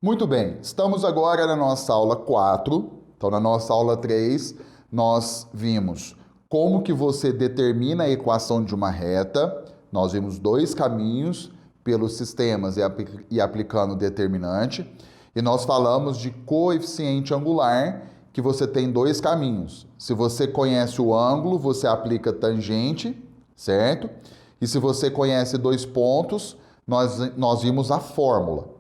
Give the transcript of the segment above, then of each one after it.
Muito bem, estamos agora na nossa aula 4. Então, na nossa aula 3, nós vimos como que você determina a equação de uma reta. Nós vimos dois caminhos pelos sistemas e aplicando o determinante. E nós falamos de coeficiente angular, que você tem dois caminhos. Se você conhece o ângulo, você aplica tangente, certo? E se você conhece dois pontos, nós vimos a fórmula.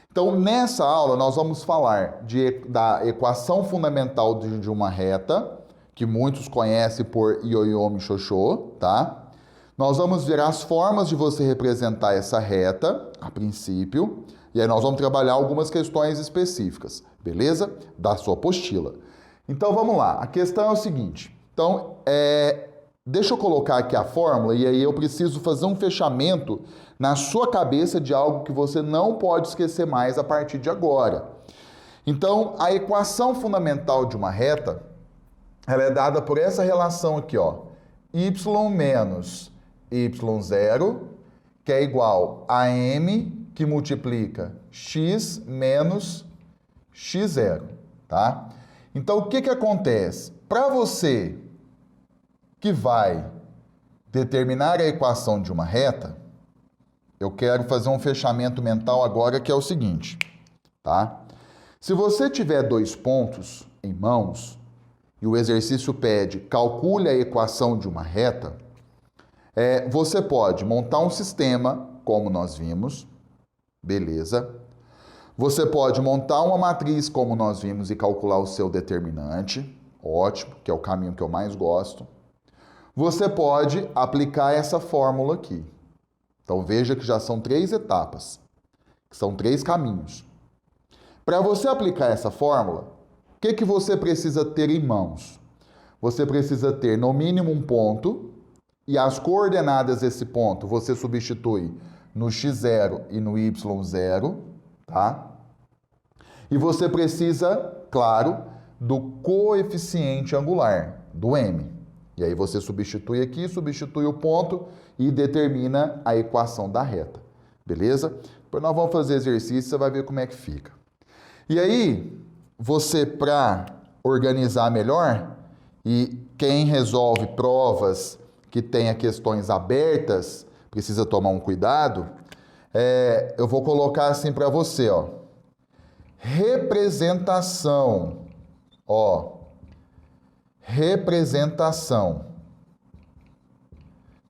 Então, nessa aula, nós vamos falar da equação fundamental de uma reta, que muitos conhecem por Ioiô-Michôchô, tá? Nós vamos ver as formas de você representar essa reta, a princípio, e aí nós vamos trabalhar algumas questões específicas, beleza? Da sua apostila. Então, vamos lá. A questão é o seguinte. Então, deixa eu colocar aqui a fórmula e aí eu preciso fazer um fechamento na sua cabeça de algo que você não pode esquecer mais a partir de agora. Então, a equação fundamental de uma reta, ela é dada por essa relação aqui, ó. Y menos y0, que é igual a m, que multiplica x menos x0, tá? Então, o que que acontece? Para você que vai determinar a equação de uma reta, eu quero fazer um fechamento mental agora, que é o seguinte, tá? Se você tiver dois pontos em mãos e o exercício pede calcule a equação de uma reta, você pode montar um sistema, como nós vimos, beleza? Você pode montar uma matriz, como nós vimos, e calcular o seu determinante, ótimo, que é o caminho que eu mais gosto. Você pode aplicar essa fórmula aqui. Então, veja que já são 3 etapas, que são 3 caminhos. Para você aplicar essa fórmula, o que você precisa ter em mãos? Você precisa ter, no mínimo, um ponto, e as coordenadas desse ponto você substitui no x0 e no y0, tá? E você precisa, claro, do coeficiente angular, do m. E aí você substitui aqui, substitui o ponto e determina a equação da reta. Beleza? Depois nós vamos fazer exercício, você vai ver como é que fica. E aí, você, para organizar melhor, e quem resolve provas que tenha questões abertas, precisa tomar um cuidado, eu vou colocar assim para você, ó. Representação, ó. Representação.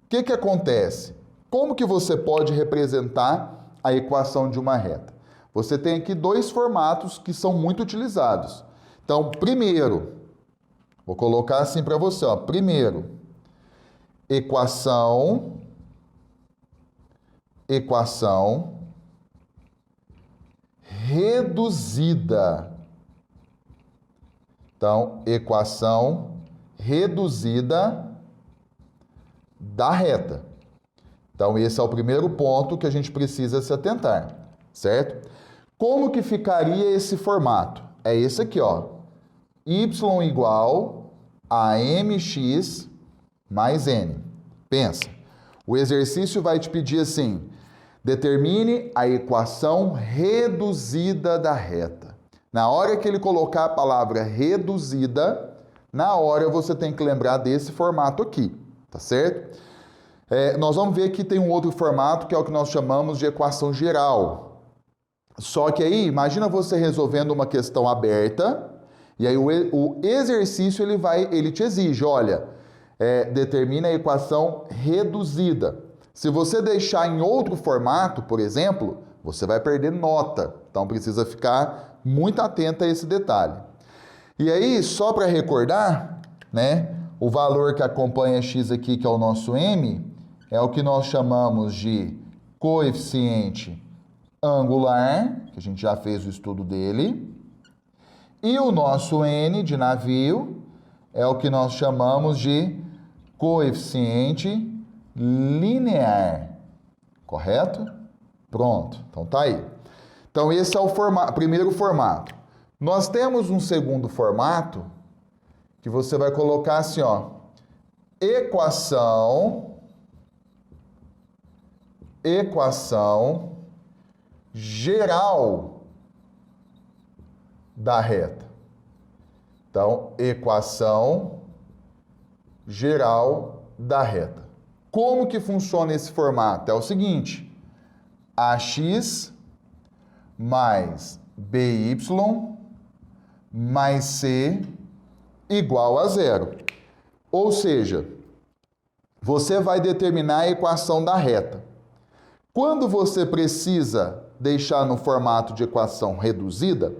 O que acontece? Como que você pode representar a equação de uma reta? Você tem aqui dois formatos que são muito utilizados. Então, primeiro, vou colocar assim para você, ó. Primeiro, equação reduzida. Então, equação reduzida da reta. Então, esse é o primeiro ponto que a gente precisa se atentar, certo? Como que ficaria esse formato? É esse aqui, ó. Y igual a mx mais n. Pensa, o exercício vai te pedir assim, determine a equação reduzida da reta. Na hora que ele colocar a palavra reduzida, na hora você tem que lembrar desse formato aqui, tá certo? Nós vamos ver que tem um outro formato que é o que nós chamamos de equação geral. Só que aí, imagina você resolvendo uma questão aberta, e aí o exercício ele te exige, olha, determina a equação reduzida. Se você deixar em outro formato, por exemplo, você vai perder nota. Então precisa ficar muito atento a esse detalhe. E aí, só para recordar, né, o valor que acompanha x aqui, que é o nosso m, é o que nós chamamos de coeficiente angular, que a gente já fez o estudo dele. E o nosso n de navio é o que nós chamamos de coeficiente linear. Correto? Pronto. Então tá aí. Então esse é o primeiro formato. Nós temos um segundo formato que você vai colocar assim, ó. Equação geral da reta. Então, equação geral da reta. Como que funciona esse formato? É o seguinte, ax mais by mais c igual a zero. Ou seja, você vai determinar a equação da reta. Quando você precisa deixar no formato de equação reduzida,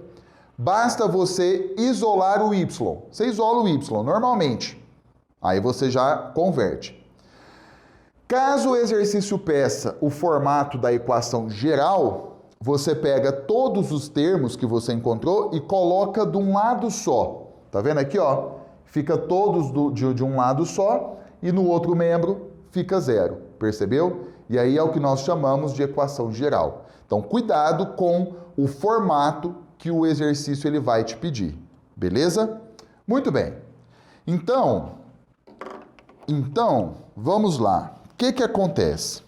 basta você isolar o y. Você isola o y normalmente. Aí você já converte. Caso o exercício peça o formato da equação geral, você pega todos os termos que você encontrou e coloca de um lado só. Tá vendo aqui, ó? Fica todos de um lado só e no outro membro fica zero. Percebeu? E aí é o que nós chamamos de equação geral. Então, cuidado com o formato que o exercício ele vai te pedir. Beleza? Muito bem. Então, vamos lá. O que acontece?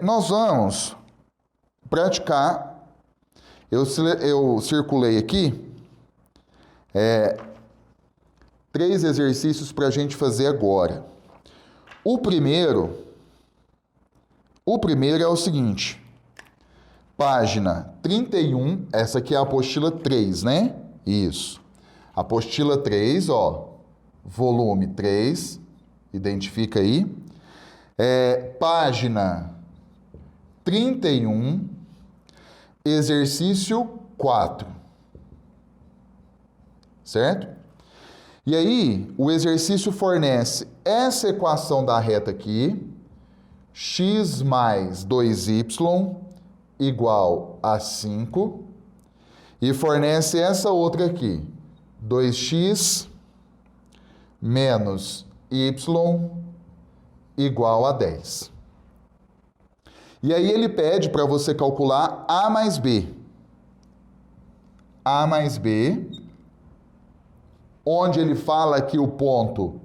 Nós vamos praticar. Eu circulei aqui 3 exercícios para a gente fazer agora. O primeiro é o seguinte. Página 31, essa aqui é a apostila 3, né? Isso. Apostila 3, ó. Volume 3, identifica aí. Página 31, exercício 4. Certo? E aí, o exercício fornece essa equação da reta aqui, x mais 2y igual a 5, e fornece essa outra aqui, 2x menos y igual a 10. E aí ele pede para você calcular a mais b. A mais b, onde ele fala que o ponto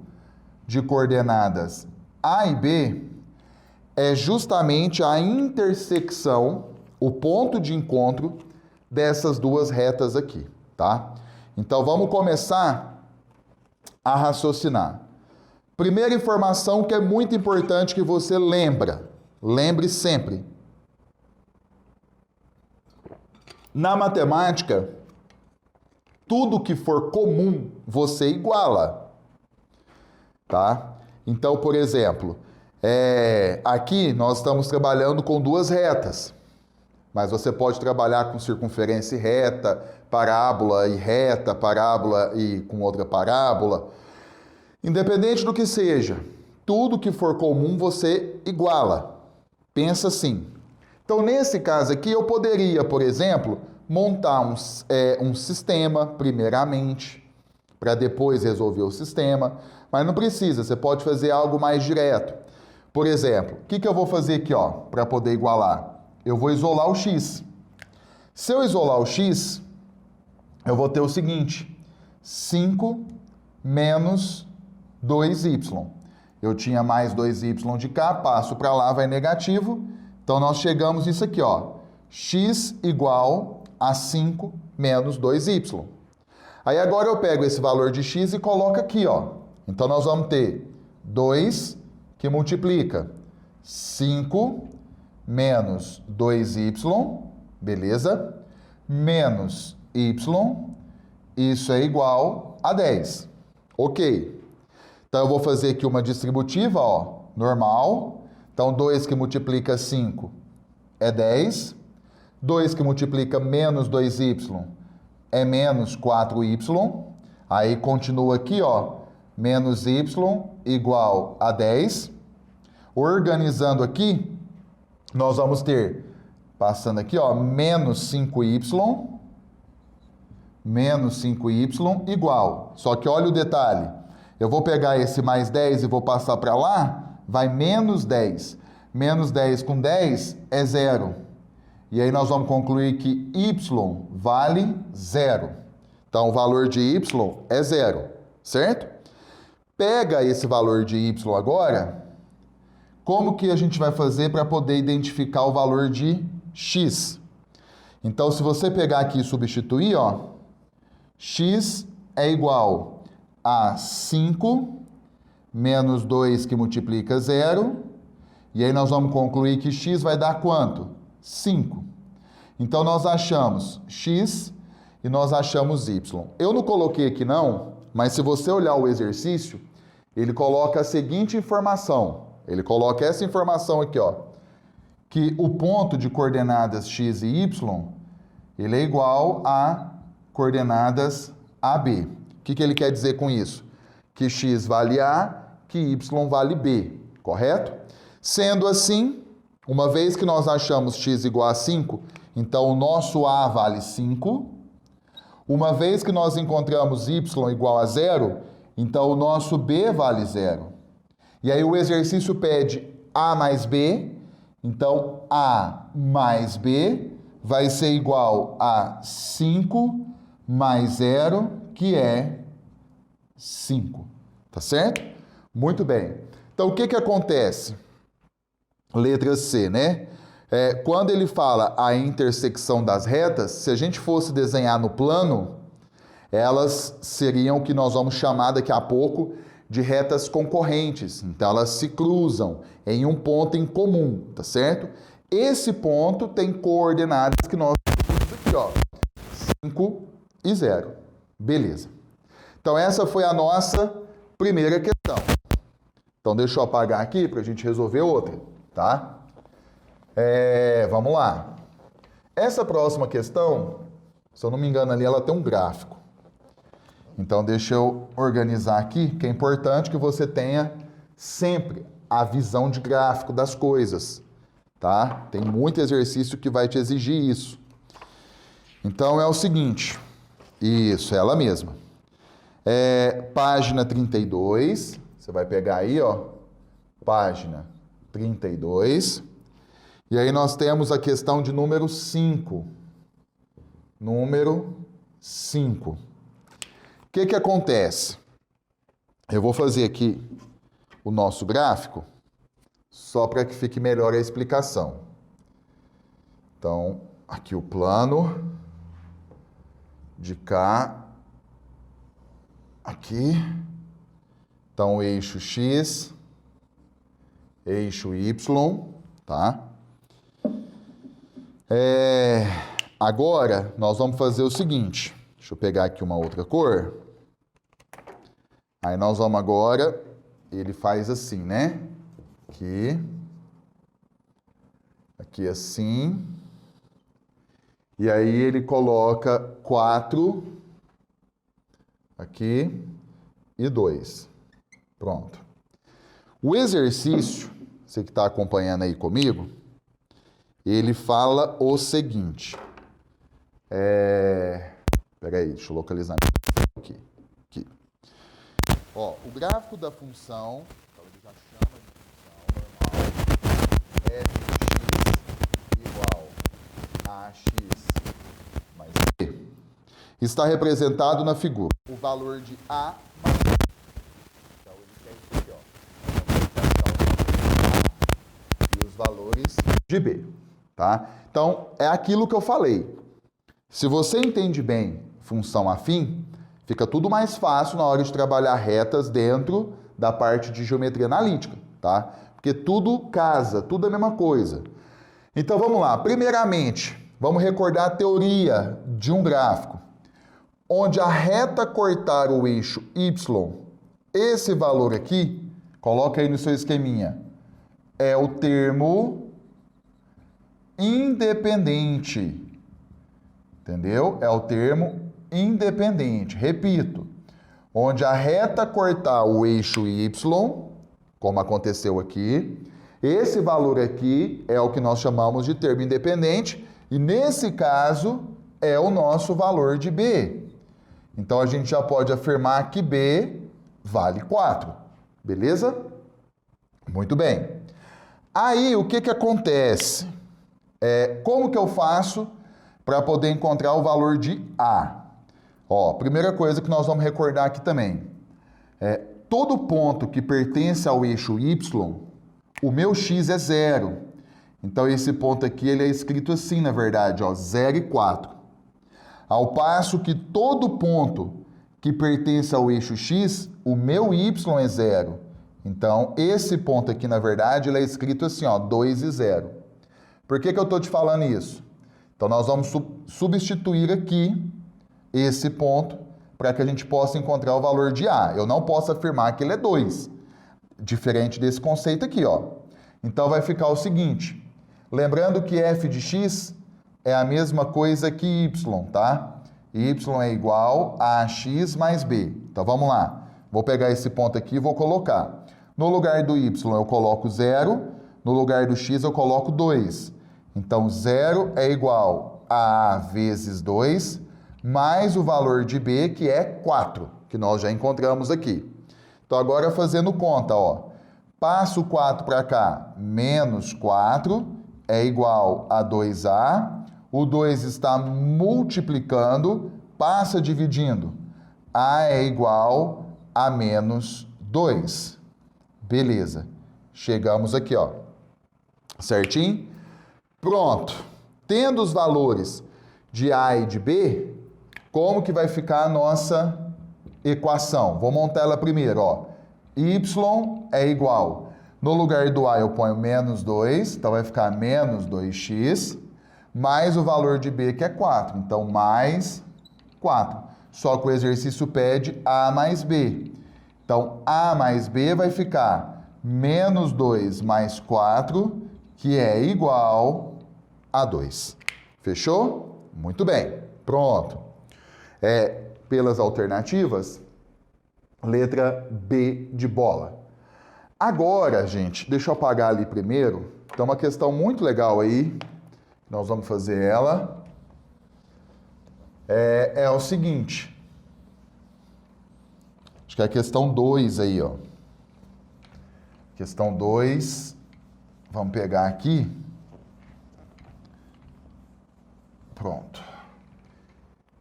de coordenadas A e B é justamente a intersecção, o ponto de encontro dessas duas retas aqui, tá? Então vamos começar a raciocinar. Primeira informação que é muito importante que você lembre sempre. Na matemática, tudo que for comum, você iguala, tá? Então, por exemplo, aqui nós estamos trabalhando com duas retas, mas você pode trabalhar com circunferência e reta, parábola e com outra parábola. Independente do que seja, tudo que for comum você iguala. Pensa assim. Então, nesse caso aqui, eu poderia, por exemplo, montar um sistema, primeiramente, para depois resolver o sistema, mas não precisa, você pode fazer algo mais direto. Por exemplo, o que eu vou fazer aqui, ó, para poder igualar? Eu vou isolar o x. Se eu isolar o x, eu vou ter o seguinte, 5 menos 2y. Eu tinha mais 2y de cá, passo para lá, vai negativo. Então, nós chegamos isso aqui, ó, x igual a 5 menos 2y. Aí, agora eu pego esse valor de x e coloco aqui, ó. Então, nós vamos ter 2 que multiplica 5 menos 2y, beleza? Menos y, isso é igual a 10. Ok. Então, eu vou fazer aqui uma distributiva, ó, normal. Então, 2 que multiplica 5 é 10. 2 que multiplica menos 2y é menos 4y. Aí, continua aqui, ó, menos y igual a 10. Organizando aqui, nós vamos ter, passando aqui, ó, menos 5y igual. Só que olha o detalhe. Eu vou pegar esse mais 10 e vou passar para lá, vai menos 10. Menos 10 com 10 é 0. E aí nós vamos concluir que y vale 0. Então, o valor de y é 0, certo? Pega esse valor de y agora, como que a gente vai fazer para poder identificar o valor de x? Então, se você pegar aqui e substituir, ó, x é igual a 5 menos 2 que multiplica 0. E aí nós vamos concluir que x vai dar quanto? 5. Então, nós achamos x e nós achamos y. Eu não coloquei aqui não, mas se você olhar o exercício, ele coloca a seguinte informação. Ele coloca essa informação aqui, ó, que o ponto de coordenadas x e y, ele é igual a coordenadas AB. O que ele quer dizer com isso? Que x vale A, que y vale B, correto? Sendo assim, uma vez que nós achamos x igual a 5, então o nosso A vale 5. Uma vez que nós encontramos y igual a 0, então o nosso B vale 0. E aí o exercício pede A mais B, então A mais B vai ser igual a 5 mais 0, que é 5. Tá certo? Muito bem. Então o que acontece? Letra C, né? Quando ele fala a intersecção das retas, se a gente fosse desenhar no plano, elas seriam o que nós vamos chamar daqui a pouco de retas concorrentes. Então, elas se cruzam em um ponto em comum, tá certo? Esse ponto tem coordenadas que nós temos aqui, ó, 5 e 0. Beleza. Então, essa foi a nossa primeira questão. Então, deixa eu apagar aqui para a gente resolver outra, tá? Vamos lá. Essa próxima questão, se eu não me engano ali, ela tem um gráfico. Então, deixa eu organizar aqui, que é importante que você tenha sempre a visão de gráfico das coisas, tá? Tem muito exercício que vai te exigir isso. Então, é o seguinte. Isso, ela mesma. Página 32. Você vai pegar aí, ó, página 32. E aí nós temos a questão de número 5. Número 5. O que acontece? Eu vou fazer aqui o nosso gráfico, só para que fique melhor a explicação. Então, aqui o plano, de cá, aqui. Então, eixo X, eixo Y, tá? Agora, nós vamos fazer o seguinte. Deixa eu pegar aqui uma outra cor. Aí nós vamos agora, ele faz assim, né? Aqui assim. E aí ele coloca 4 aqui e 2. Pronto. O exercício, você que está acompanhando aí comigo, ele fala o seguinte. Peraí, deixa eu localizar aqui. Ó, o gráfico da função, então ele já chama de função normal, f de x igual a x mais b, está representado na figura. O valor de a mais b. Então ele quer isso aqui, ó. E os valores de b, tá? Então, é aquilo que eu falei. Se você entende bem função afim, fica tudo mais fácil na hora de trabalhar retas dentro da parte de geometria analítica, tá? Porque tudo casa, tudo é a mesma coisa. Então, vamos lá. Primeiramente, vamos recordar a teoria de um gráfico, onde a reta cortar o eixo Y, esse valor aqui, coloca aí no seu esqueminha, é o termo independente. Entendeu? É o termo independente. Repito, onde a reta cortar o eixo Y, como aconteceu aqui, esse valor aqui é o que nós chamamos de termo independente, e nesse caso é o nosso valor de B. Então a gente já pode afirmar que B vale 4. Beleza? Muito bem. Aí o que acontece? Como que eu faço para poder encontrar o valor de A? Ó, primeira coisa que nós vamos recordar aqui também. Todo ponto que pertence ao eixo Y, o meu x é 0. Então, esse ponto aqui ele é escrito assim, na verdade, ó, 0 e 4. Ao passo que todo ponto que pertence ao eixo x, o meu y é 0. Então, esse ponto aqui, na verdade, ele é escrito assim, ó, 2 e 0. Por que eu estou te falando isso? Então, nós vamos substituir aqui esse ponto para que a gente possa encontrar o valor de A. Eu não posso afirmar que ele é 2, diferente desse conceito aqui, ó. Então, vai ficar o seguinte, lembrando que f de x é a mesma coisa que y, tá? Y é igual a x mais b. Então, vamos lá. Vou pegar esse ponto aqui e vou colocar. No lugar do y, eu coloco 0. No lugar do x, eu coloco 2. Então, 0 é igual a A vezes 2, mais o valor de b, que é 4, que nós já encontramos aqui. Então, agora fazendo conta, ó. Passo 4 para cá, menos 4, é igual a 2A. O 2 está multiplicando, passa dividindo. A é igual a menos 2. Beleza. Chegamos aqui, ó. Certinho? Pronto. Tendo os valores de A e de B, como que vai ficar a nossa equação? Vou montar ela primeiro, ó. Y é igual. No lugar do A eu ponho menos 2, então vai ficar menos 2x, mais o valor de B, que é 4. Então, mais 4. Só que o exercício pede A mais B. Então, A mais B vai ficar menos 2 mais 4, que é igual a 2. Fechou? Muito bem. Pronto. Pelas alternativas, letra B de bola. Agora, gente, deixa eu apagar ali primeiro. Então, uma questão muito legal aí. Nós vamos fazer ela. É o seguinte. Acho que é a questão 2 aí, ó. Questão 2. Vamos pegar aqui. Pronto.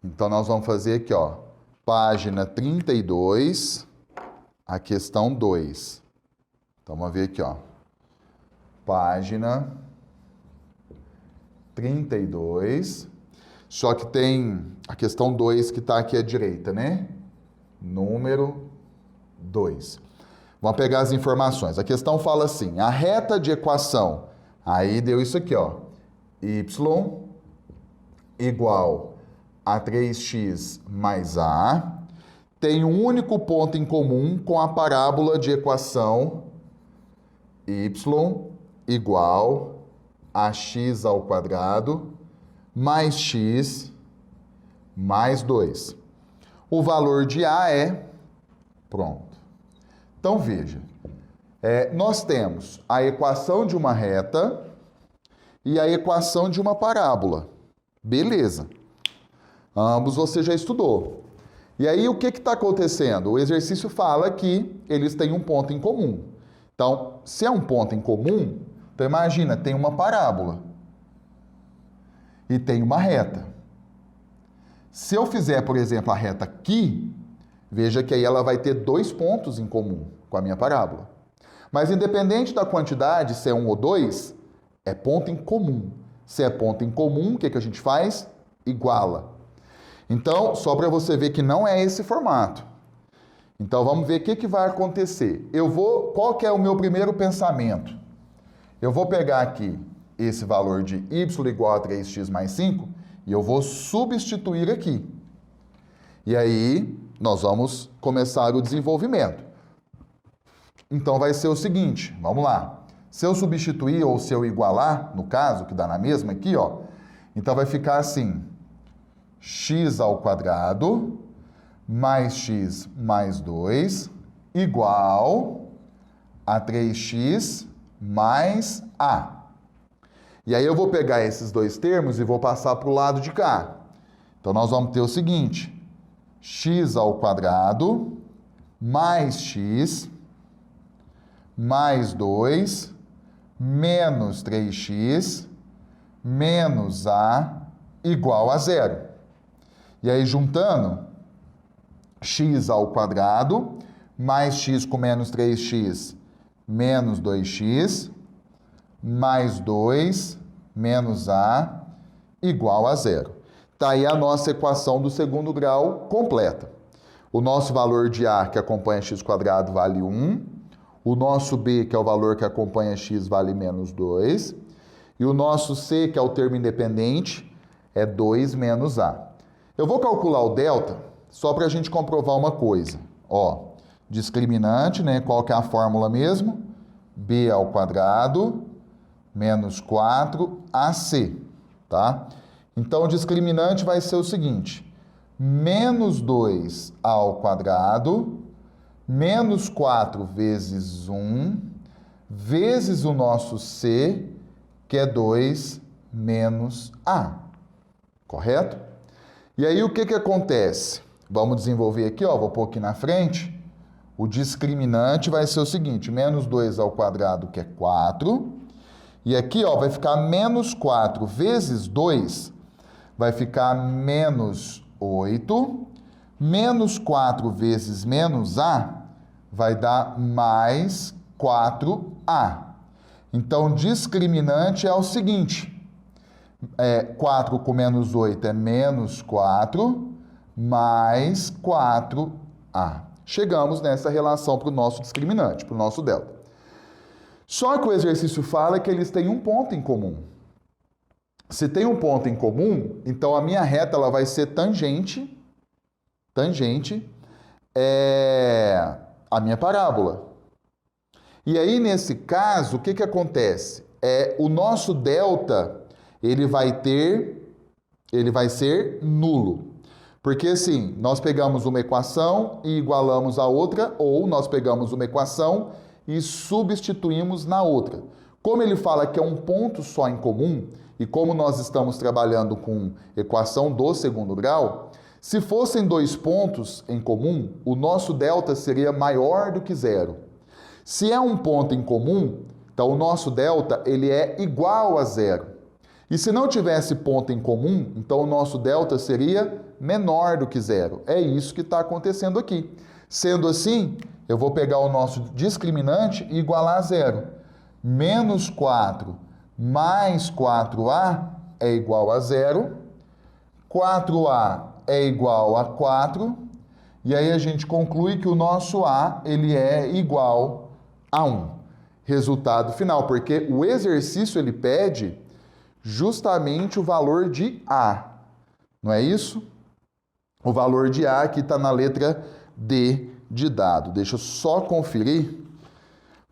Então, nós vamos fazer aqui, ó. Página 32, a questão 2. Então, vamos ver aqui, ó. Página 32. Só que tem a questão 2 que está aqui à direita, né? Número 2. Vamos pegar as informações. A questão fala assim, a reta de equação, aí deu isso aqui, ó. Y igual a 3x mais A, tem um único ponto em comum com a parábola de equação y igual a x ao quadrado mais x mais 2. O valor de A é... Pronto. Então, veja. Nós temos a equação de uma reta e a equação de uma parábola. Beleza. Ambos você já estudou. E aí, o que está acontecendo? O exercício fala que eles têm um ponto em comum. Então, se é um ponto em comum, então imagina, tem uma parábola e tem uma reta. Se eu fizer, por exemplo, a reta aqui, veja que aí ela vai ter 2 pontos em comum com a minha parábola. Mas independente da quantidade, se é 1 ou 2, é ponto em comum. Se é ponto em comum, o que a gente faz? Iguala. Então, só para você ver que não é esse formato. Então, vamos ver o que vai acontecer. Qual que é o meu primeiro pensamento? Eu vou pegar aqui esse valor de y igual a 3x mais 5 e eu vou substituir aqui. E aí, nós vamos começar o desenvolvimento. Então, vai ser o seguinte, vamos lá. Se eu substituir ou se eu igualar, no caso, que dá na mesma aqui, ó, então vai ficar assim, x ao quadrado mais x mais 2 igual a 3x mais a. E aí eu vou pegar esses dois termos e vou passar para o lado de cá. Então, nós vamos ter o seguinte, x ao quadrado mais x mais 2 menos 3x menos a igual a 0. E aí, juntando, x ao quadrado mais x com menos 3x menos 2x mais 2 menos A igual a zero. Está aí a nossa equação do segundo grau completa. O nosso valor de A, que acompanha x², vale 1. O nosso B, que é o valor que acompanha x, vale menos 2. E o nosso C, que é o termo independente, é 2 menos A. Eu vou calcular o delta só para a gente comprovar uma coisa. Ó, discriminante, né? Qual que é a fórmula mesmo? B ao quadrado menos 4AC, tá? Então, o discriminante vai ser o seguinte: menos 2 ao quadrado, menos 4 vezes 1, vezes o nosso C, que é 2 menos A. Correto? E aí, o que que acontece? Vamos desenvolver aqui, ó, vou pôr aqui na frente. O discriminante vai ser o seguinte: menos 2 ao quadrado, que é 4. E aqui, ó, vai ficar menos 4 vezes 2, vai ficar menos 8. Menos 4 vezes menos A vai dar mais 4A. Então, discriminante é o seguinte: 4 com menos 8 é menos 4, mais 4A. Chegamos nessa relação para o nosso discriminante, para o nosso delta. Só que o exercício fala que eles têm um ponto em comum. Se tem um ponto em comum, então a minha reta ela vai ser tangente a minha parábola. E aí, nesse caso, o que que acontece? O nosso delta, ele vai ser nulo. Porque assim, nós pegamos uma equação e igualamos a outra, ou nós pegamos uma equação e substituímos na outra. Como ele fala que é um ponto só em comum, e como nós estamos trabalhando com equação do segundo grau, se fossem dois pontos em comum, o nosso delta seria maior do que zero. Se é um ponto em comum, então o nosso delta ele é igual a zero. E se não tivesse ponto em comum, então o nosso delta seria menor do que zero. É isso que está acontecendo aqui. Sendo assim, eu vou pegar o nosso discriminante e igualar a zero. Menos 4 mais 4A é igual a zero. 4A é igual a 4. E aí a gente conclui que o nosso A ele é igual a 1. Resultado final, porque o exercício ele pede justamente o valor de A. Não é isso? O valor de A aqui está na letra D de dado. Deixa eu só conferir,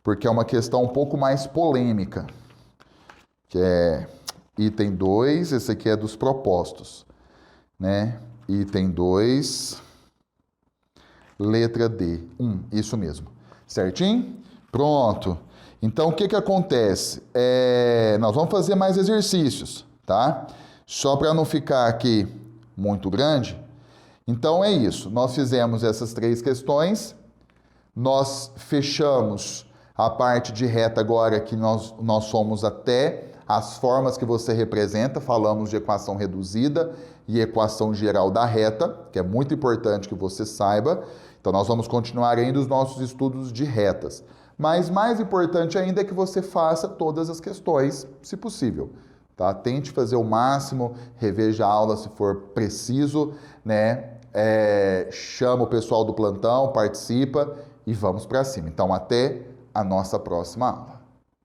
porque é uma questão um pouco mais polêmica, que é item 2, esse aqui é dos propostos, né? Item 2, letra D. Isso mesmo. Certinho? Pronto. Então, o que que acontece? Nós vamos fazer mais exercícios, tá? Só para não ficar aqui muito grande. Então, é isso. Nós fizemos essas 3 questões. Nós fechamos a parte de reta agora que nós somos até as formas que você representa. Falamos de equação reduzida e equação geral da reta, que é muito importante que você saiba. Então, nós vamos continuar ainda os nossos estudos de retas. Mas mais importante ainda é que você faça todas as questões, se possível. Tá? Tente fazer o máximo, reveja a aula se for preciso, né? Chama o pessoal do plantão, participa e vamos para cima. Então, até a nossa próxima aula.